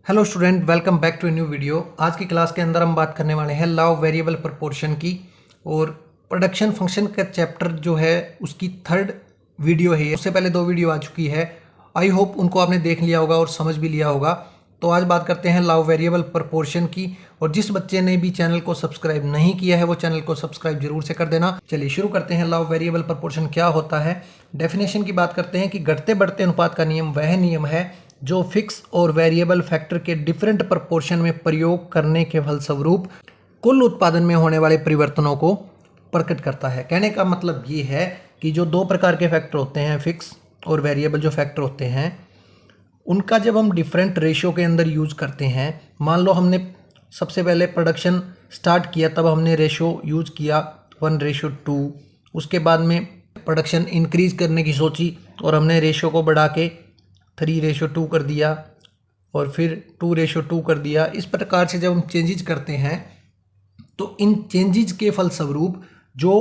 Hello student, welcome back to a new video. आज की class के अंदर हम बात करने वाले हैं लॉ ऑफ वेरिएबल प्रोपोर्शन की, और प्रोडक्शन फंक्शन का चैप्टर जो है उसकी थर्ड वीडियो है। उससे पहले दो वीडियो आ चुकी है, आई होप उनको आपने देख लिया होगा और समझ भी लिया होगा। तो आज बात करते हैं लॉ ऑफ वेरिएबल प्रोपोर्शन की, और जिस बच्चे ने भी चैनल को सब्सक्राइब नहीं किया है वो चैनल को सब्सक्राइब जरूर से कर देना। चलिए शुरू करते हैं। लॉ ऑफ वेरिएबल प्रोपोर्शन क्या होता है, डेफिनेशन की बात करते हैं कि घटते बढ़ते अनुपात का नियम वह नियम है जो फिक्स और वेरिएबल फैक्टर के डिफरेंट प्रोपोर्शन में प्रयोग करने के फलस्वरूप कुल उत्पादन में होने वाले परिवर्तनों को प्रकट करता है। कहने का मतलब ये है कि जो दो प्रकार के फैक्टर होते हैं, फिक्स और वेरिएबल जो फैक्टर होते हैं, उनका जब हम डिफरेंट रेशियो के अंदर यूज़ करते हैं, मान लो हमने सबसे पहले प्रोडक्शन स्टार्ट किया तब हमने रेशियो यूज़ किया 1:2, उसके बाद में प्रोडक्शन इंक्रीज़ करने की सोची और हमने रेशियो को बढ़ा के 3:2 कर दिया और फिर 2:2 कर दिया। इस प्रकार से जब हम चेंजेज करते हैं तो इन चेंजेज के फलस्वरूप जो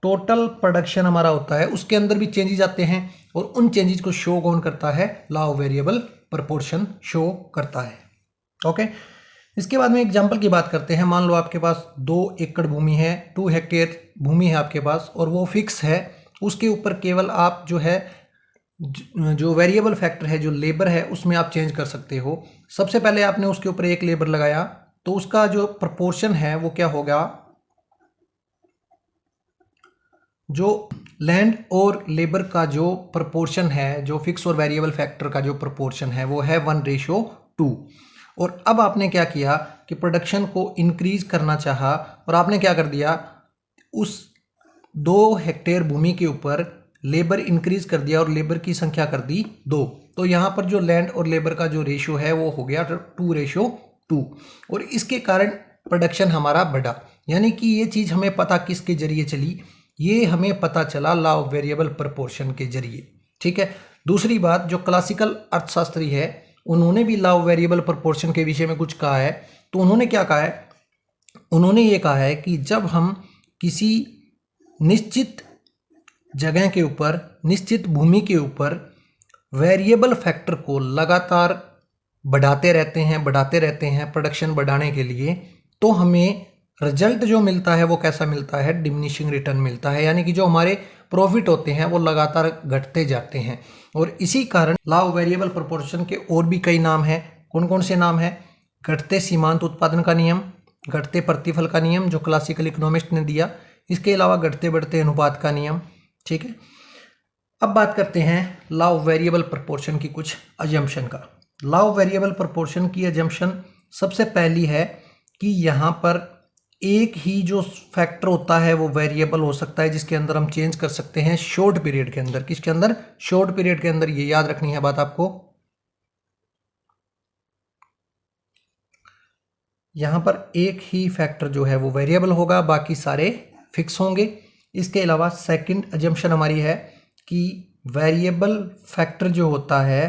टोटल प्रोडक्शन हमारा होता है उसके अंदर भी चेंजेज आते हैं, और उन चेंजेस को शो कौन करता है? Law of variable proportion show करता है। ओके, इसके बाद में एग्जांपल की बात करते हैं। मान लो आपके पास 2 एकड़ भूमि है, 2 हेक्टेयर भूमि है आपके पास, और वो फिक्स है। उसके ऊपर केवल आप जो वेरिएबल फैक्टर है, जो लेबर है, उसमें आप चेंज कर सकते हो। सबसे पहले आपने उसके ऊपर एक लेबर लगाया तो उसका जो प्रोपोर्शन है वो क्या होगा? जो लैंड और लेबर का जो प्रोपोर्शन है, जो फिक्स और वेरिएबल फैक्टर का जो प्रोपोर्शन है वो है 1:2। और अब आपने क्या किया कि प्रोडक्शन को इंक्रीज करना चाहा, और आपने क्या कर दिया, उस 2 हेक्टेयर भूमि के ऊपर लेबर इंक्रीज कर दिया और लेबर की संख्या कर दी 2। तो यहाँ पर जो लैंड और लेबर का जो रेशियो है वो हो गया 2:2, और इसके कारण प्रोडक्शन हमारा बढ़ा। यानी कि ये चीज़ हमें पता किसके जरिए चली? ये हमें पता चला लॉ ऑफ वेरिएबल प्रोपोर्शन के जरिए। ठीक है। दूसरी बात, जो क्लासिकल अर्थशास्त्री है उन्होंने भी लॉ ऑफ वेरिएबल प्रोपोर्शन के विषय में कुछ कहा है। तो उन्होंने क्या कहा है? उन्होंने ये कहा है कि जब हम किसी निश्चित जगह के ऊपर, निश्चित भूमि के ऊपर वेरिएबल फैक्टर को लगातार बढ़ाते रहते हैं प्रोडक्शन बढ़ाने के लिए, तो हमें रिजल्ट जो मिलता है वो कैसा मिलता है? डिमिनिशिंग रिटर्न मिलता है। यानी कि जो हमारे प्रॉफिट होते हैं वो लगातार घटते जाते हैं। और इसी कारण लॉ ऑफ वेरिएबल प्रोपोर्शन के और भी कई नाम हैं। कौन कौन से नाम हैं? घटते सीमांत उत्पादन का नियम, घटते प्रतिफल का नियम जो क्लासिकल इकोनॉमिस्ट ने दिया, इसके अलावा घटते बढ़ते अनुपात का नियम। ठीक है। अब बात करते हैं लॉ ऑफ वेरिएबल प्रोपोर्शन की कुछ अजम्पशन का। लॉ ऑफ वेरिएबल प्रोपोर्शन की अजम्पशन सबसे पहली है कि यहाँ पर एक ही जो फैक्टर होता है वो वेरिएबल हो सकता है जिसके अंदर हम चेंज कर सकते हैं शॉर्ट पीरियड के अंदर। किसके अंदर? शॉर्ट पीरियड के अंदर। ये याद रखनी है बात आपको। यहाँ पर एक ही फैक्टर जो है वो वेरिएबल होगा, बाकी सारे फिक्स होंगे। इसके अलावा सेकंड अजम्पशन हमारी है कि वेरिएबल फैक्टर जो होता है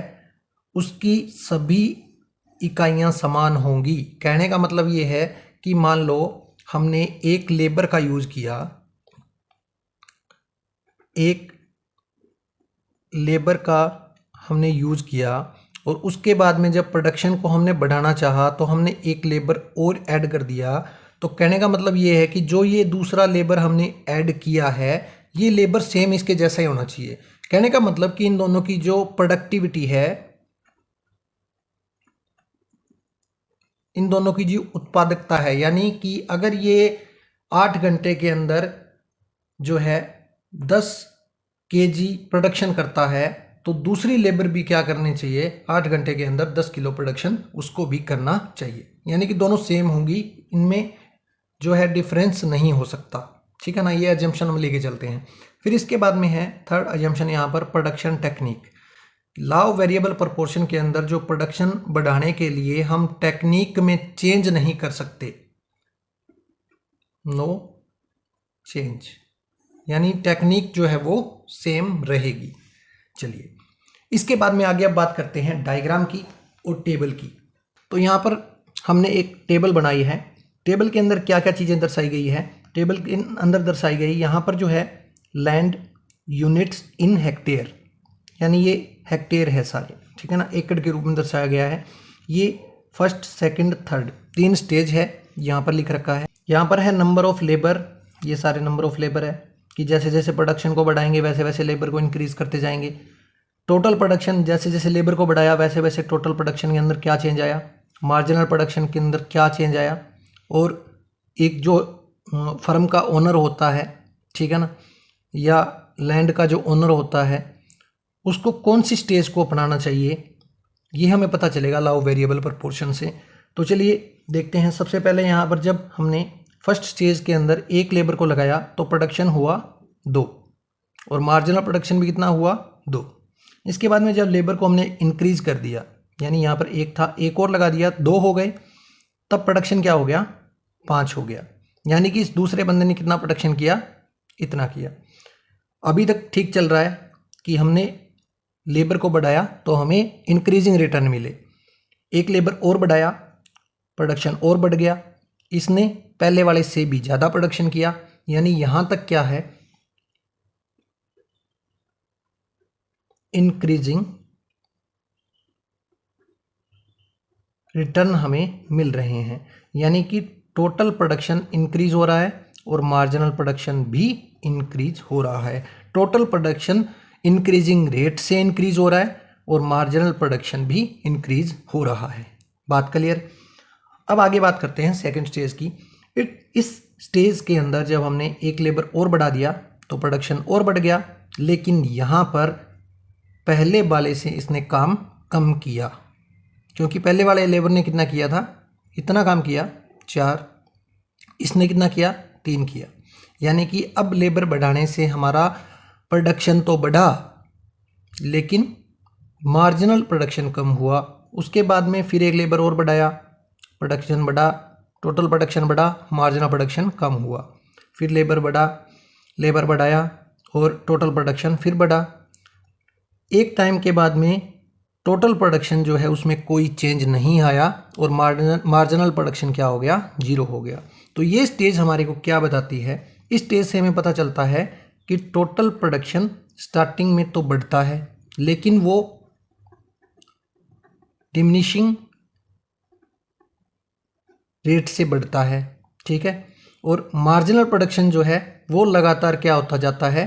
उसकी सभी इकाइयां समान होंगी। कहने का मतलब ये है कि मान लो हमने एक लेबर का यूज़ किया, एक लेबर का हमने यूज़ किया, और उसके बाद में जब प्रोडक्शन को हमने बढ़ाना चाहा तो हमने एक लेबर और ऐड कर दिया। तो कहने का मतलब ये है कि जो ये दूसरा लेबर हमने ऐड किया है ये लेबर सेम इसके जैसा ही होना चाहिए। कहने का मतलब कि इन दोनों की जो प्रोडक्टिविटी है, इन दोनों की जो उत्पादकता है, यानी कि अगर ये 8 घंटे के अंदर जो है 10 kg प्रोडक्शन करता है तो दूसरी लेबर भी क्या करनी चाहिए? 8 घंटे के अंदर 10 किलो प्रोडक्शन उसको भी करना चाहिए। यानी कि दोनों सेम होंगी, इनमें जो है डिफरेंस नहीं हो सकता। ठीक है ना। ये अजम्पशन हम लेके चलते हैं। फिर इसके बाद में है थर्ड अजम्पशन यहाँ पर production technique. Law of variable proportion के अंदर जो प्रोडक्शन बढ़ाने के लिए हम टेक्निक में चेंज नहीं कर सकते, नो चेंज, यानी टेक्निक जो है वो सेम रहेगी। चलिए इसके बाद में आगे अब बात करते हैं डायग्राम की और टेबल की। तो यहाँ पर हमने एक टेबल बनाई है। टेबल के अंदर क्या क्या चीज़ें दर्शाई गई है? टेबल के अंदर दर्शाई गई यहाँ पर जो है लैंड यूनिट्स इन हेक्टेयर, यानी ये हेक्टेयर है सारे। ठीक है ना, एकड़ के रूप में दर्शाया गया है। ये फर्स्ट, सेकंड, थर्ड 3 स्टेज है, यहाँ पर लिख रखा है। यहाँ पर है नंबर ऑफ लेबर, ये सारे नंबर ऑफ लेबर है कि जैसे जैसे प्रोडक्शन को बढ़ाएंगे वैसे वैसे लेबर को इंक्रीज करते जाएंगे। टोटल प्रोडक्शन, जैसे जैसे लेबर को बढ़ाया वैसे वैसे टोटल प्रोडक्शन के अंदर क्या चेंज आया, मार्जिनल प्रोडक्शन के अंदर क्या चेंज आया, और एक जो फर्म का ओनर होता है, ठीक है ना, या लैंड का जो ओनर होता है, उसको कौन सी स्टेज को अपनाना चाहिए, ये हमें पता चलेगा लॉ ऑफ वेरिएबल प्रोपोर्शन से। तो चलिए देखते हैं। सबसे पहले यहाँ पर जब हमने फर्स्ट स्टेज के अंदर एक लेबर को लगाया तो प्रोडक्शन हुआ 2 और मार्जिनल प्रोडक्शन भी कितना हुआ 2। इसके बाद में जब लेबर को हमने इंक्रीज कर दिया, यानी यहाँ पर 1 था, एक और लगा दिया, 2 हो गए, तब प्रोडक्शन क्या हो गया, 5 हो गया। यानी कि इस दूसरे बंदे ने कितना प्रोडक्शन किया, इतना किया। अभी तक ठीक चल रहा है कि हमने लेबर को बढ़ाया तो हमें इंक्रीजिंग रिटर्न मिले। एक लेबर और बढ़ाया, प्रोडक्शन और बढ़ गया, इसने पहले वाले से भी ज़्यादा प्रोडक्शन किया, यानी यहाँ तक क्या है, इंक्रीजिंग रिटर्न हमें मिल रहे हैं। यानी कि टोटल प्रोडक्शन इंक्रीज हो रहा है और मार्जिनल प्रोडक्शन भी इंक्रीज हो रहा है। टोटल प्रोडक्शन इंक्रीजिंग रेट से इंक्रीज हो रहा है और मार्जिनल प्रोडक्शन भी इंक्रीज हो रहा है। बात क्लियर। अब आगे बात करते हैं सेकंड स्टेज की। इस स्टेज के अंदर जब हमने एक लेबर और बढ़ा दिया तो प्रोडक्शन और बढ़ गया, लेकिन यहाँ पर पहले वाले से इसने काम कम किया, क्योंकि पहले वाले लेबर ने कितना किया था, इतना काम किया 4, इसने कितना किया 3 किया। यानी कि अब लेबर बढ़ाने से हमारा प्रोडक्शन तो बढ़ा लेकिन मार्जिनल प्रोडक्शन कम हुआ। उसके बाद में फिर एक लेबर और बढ़ाया, प्रोडक्शन बढ़ा, टोटल प्रोडक्शन बढ़ा, मार्जिनल प्रोडक्शन कम हुआ। फिर लेबर बढ़ाया और टोटल प्रोडक्शन फिर बढ़ा। एक टाइम के बाद में टोटल प्रोडक्शन जो है उसमें कोई चेंज नहीं आया और मार्जिनल प्रोडक्शन क्या हो गया, 0 हो गया। तो ये स्टेज हमारे को क्या बताती है, इस स्टेज से हमें पता चलता है कि टोटल प्रोडक्शन स्टार्टिंग में तो बढ़ता है लेकिन वो डिमिनिशिंग रेट से बढ़ता है, ठीक है। और मार्जिनल प्रोडक्शन जो है वो लगातार क्या होता जाता है,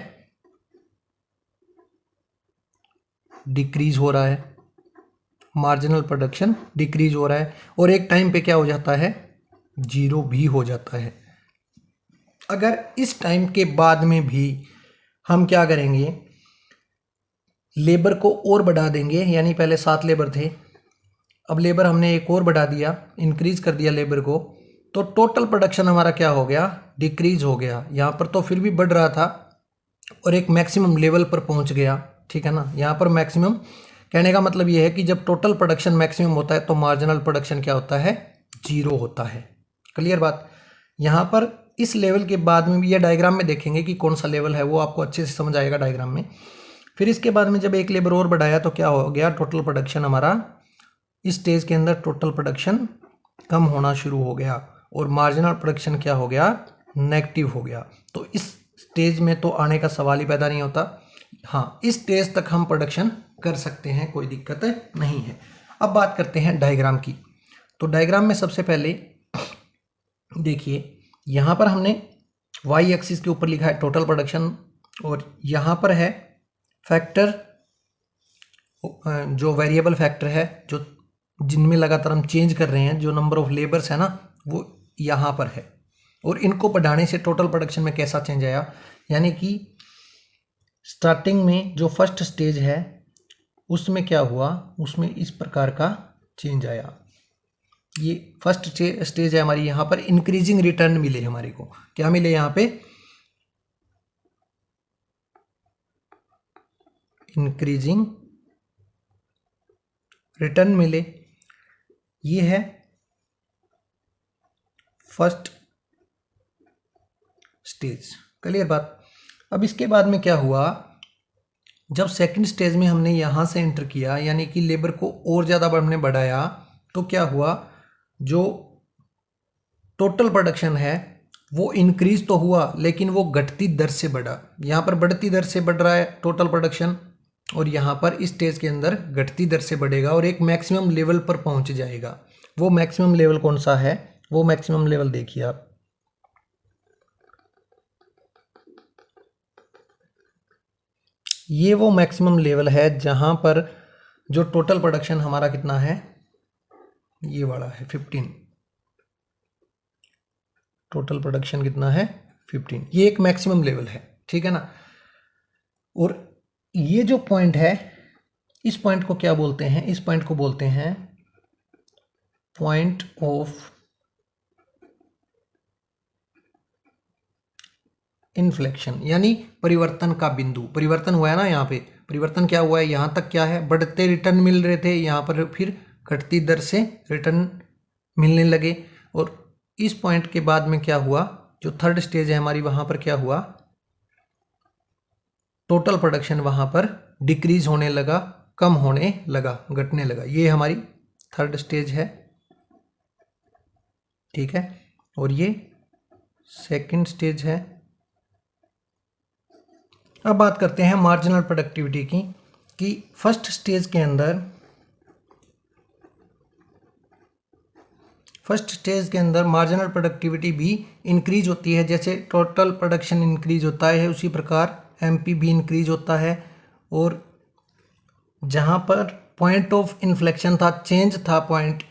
डिक्रीज हो रहा है। मार्जिनल प्रोडक्शन डिक्रीज हो रहा है और एक टाइम पे क्या हो जाता है, 0 भी हो जाता है। अगर इस टाइम के बाद में भी हम क्या करेंगे, लेबर को और बढ़ा देंगे, यानी पहले 7 लेबर थे, अब लेबर हमने एक और बढ़ा दिया, इंक्रीज कर दिया लेबर को, तो टोटल प्रोडक्शन हमारा क्या हो गया, डिक्रीज हो गया। यहाँ पर तो फिर भी बढ़ रहा था और एक मैक्सिमम लेवल पर पहुँच गया, ठीक है ना। यहाँ पर मैक्सिमम कहने का मतलब ये है कि जब टोटल प्रोडक्शन मैक्सिमम होता है तो मार्जिनल प्रोडक्शन क्या होता है, 0 होता है। क्लियर बात। यहाँ पर इस लेवल के बाद में भी ये डायग्राम में देखेंगे कि कौन सा लेवल है, वो आपको अच्छे से समझ आएगा डायग्राम में। फिर इसके बाद में जब एक लेबर और बढ़ाया तो क्या हो गया, टोटल प्रोडक्शन हमारा इस स्टेज के अंदर टोटल प्रोडक्शन कम होना शुरू हो गया और मार्जिनल प्रोडक्शन क्या हो गया, नेगेटिव हो गया। तो इस स्टेज में तो आने का सवाल ही पैदा नहीं होता। हाँ, इस स्टेज तक हम प्रोडक्शन कर सकते हैं, कोई दिक्कत नहीं है। अब बात करते हैं डायग्राम की। तो डायग्राम में सबसे पहले देखिए, यहाँ पर हमने वाई एक्सिस के ऊपर लिखा है टोटल प्रोडक्शन और यहाँ पर है फैक्टर, जो वेरिएबल फैक्टर है, जो जिनमें लगातार हम चेंज कर रहे हैं, जो नंबर ऑफ लेबर्स है ना, वो यहाँ पर है। और इनको बढ़ाने से टोटल प्रोडक्शन में कैसा चेंज आया, यानी कि स्टार्टिंग में जो फर्स्ट स्टेज है उसमें क्या हुआ, उसमें इस प्रकार का चेंज आया। ये फर्स्ट स्टेज है हमारी, यहाँ पर इंक्रीजिंग रिटर्न मिले हमारे को, क्या मिले यहाँ पे, इंक्रीजिंग रिटर्न मिले। ये है फर्स्ट स्टेज। क्लियर बात। अब इसके बाद में क्या हुआ, जब सेकंड स्टेज में हमने यहाँ से एंटर किया, यानी कि लेबर को और ज़्यादा हमने बढ़ाया, तो क्या हुआ, जो टोटल प्रोडक्शन है वो इंक्रीज तो हुआ लेकिन वो घटती दर से बढ़ा। यहाँ पर बढ़ती दर से बढ़ रहा है टोटल प्रोडक्शन, और यहाँ पर इस स्टेज के अंदर घटती दर से बढ़ेगा और एक मैक्सिमम लेवल पर पहुँच जाएगा। वो मैक्सिमम लेवल कौन सा है? वो मैक्सिमम लेवल देखिए आप, ये वो मैक्सिमम लेवल है जहाँ पर जो टोटल प्रोडक्शन हमारा कितना है, ये वाला है 15। टोटल प्रोडक्शन कितना है? 15। ये एक मैक्सिमम लेवल है, ठीक है ना। और ये जो पॉइंट है, इस पॉइंट को क्या बोलते हैं? इस पॉइंट को बोलते हैं पॉइंट ऑफ इन्फ्लेक्शन, यानी परिवर्तन का बिंदु। परिवर्तन हुआ है ना, यहाँ पे परिवर्तन क्या हुआ है? यहाँ तक क्या है? बढ़ते रिटर्न मिल रहे थे, यहाँ पर फिर घटती दर से रिटर्न मिलने लगे। और इस पॉइंट के बाद में क्या हुआ? जो थर्ड स्टेज है हमारी, वहाँ पर क्या हुआ? टोटल प्रोडक्शन वहाँ पर डिक्रीज होने लगा, कम होने लगा, घटने लगा। ये हमारी थर्ड स्टेज है, ठीक है। और ये सेकंड स्टेज है। अब बात करते हैं मार्जिनल प्रोडक्टिविटी की, कि फर्स्ट स्टेज के अंदर मार्जिनल प्रोडक्टिविटी भी इंक्रीज होती है। जैसे टोटल प्रोडक्शन इंक्रीज होता है, उसी प्रकार एमपी भी इंक्रीज होता है। और जहाँ पर पॉइंट ऑफ इन्फ्लेक्शन था, चेंज था पॉइंट,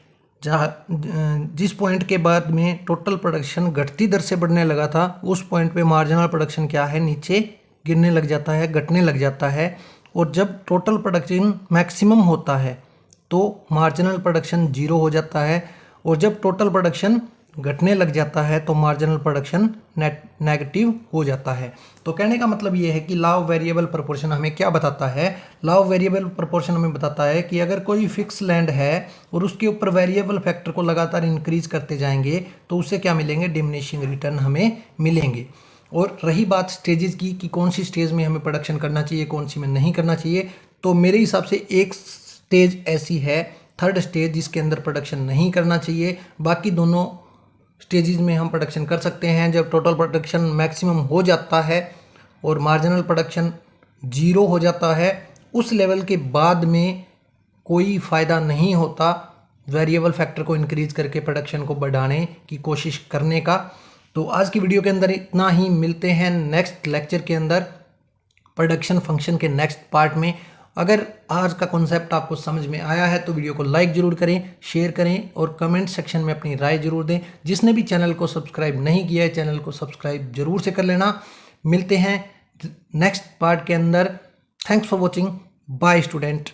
जहाँ जिस पॉइंट के बाद में टोटल प्रोडक्शन घटती दर से बढ़ने लगा था, उस पॉइंट पे मार्जिनल प्रोडक्शन क्या है? नीचे गिरने लग जाता है, घटने लग जाता है। और जब टोटल प्रोडक्शन मैक्सिमम होता है तो मार्जिनल प्रोडक्शन जीरो हो जाता है। और जब टोटल प्रोडक्शन घटने लग जाता है तो मार्जिनल प्रोडक्शन नेगेटिव हो जाता है। तो कहने का मतलब ये है कि लॉ ऑफ वेरिएबल प्रोपोर्शन हमें क्या बताता है? लॉ ऑफ वेरिएबल प्रोपोर्शन हमें बताता है कि अगर कोई फिक्स लैंड है और उसके ऊपर वेरिएबल फैक्टर को लगातार इंक्रीज करते जाएंगे तो उससे क्या मिलेंगे? डिमिनिशिंग रिटर्न हमें मिलेंगे। और रही बात स्टेजेस की कि कौन सी स्टेज में हमें प्रोडक्शन करना चाहिए, कौन सी में नहीं करना चाहिए, तो मेरे हिसाब से एक स्टेज ऐसी है, थर्ड स्टेज, जिसके अंदर प्रोडक्शन नहीं करना चाहिए। बाकी दोनों स्टेजेस में हम प्रोडक्शन कर सकते हैं। जब टोटल प्रोडक्शन मैक्सिमम हो जाता है और मार्जिनल प्रोडक्शन जीरो हो जाता है, उस लेवल के बाद में कोई फ़ायदा नहीं होता वेरिएबल फैक्टर को इंक्रीज करके प्रोडक्शन को बढ़ाने की कोशिश करने का। तो आज की वीडियो के अंदर इतना ही। मिलते हैं नेक्स्ट लेक्चर के अंदर प्रोडक्शन फंक्शन के नेक्स्ट पार्ट में। अगर आज का कॉन्सेप्ट आपको समझ में आया है तो वीडियो को लाइक ज़रूर करें, शेयर करें और कमेंट सेक्शन में अपनी राय ज़रूर दें। जिसने भी चैनल को सब्सक्राइब नहीं किया है, चैनल को सब्सक्राइब ज़रूर से कर लेना। मिलते हैं नेक्स्ट पार्ट के अंदर। Thanks for watching. Bye student.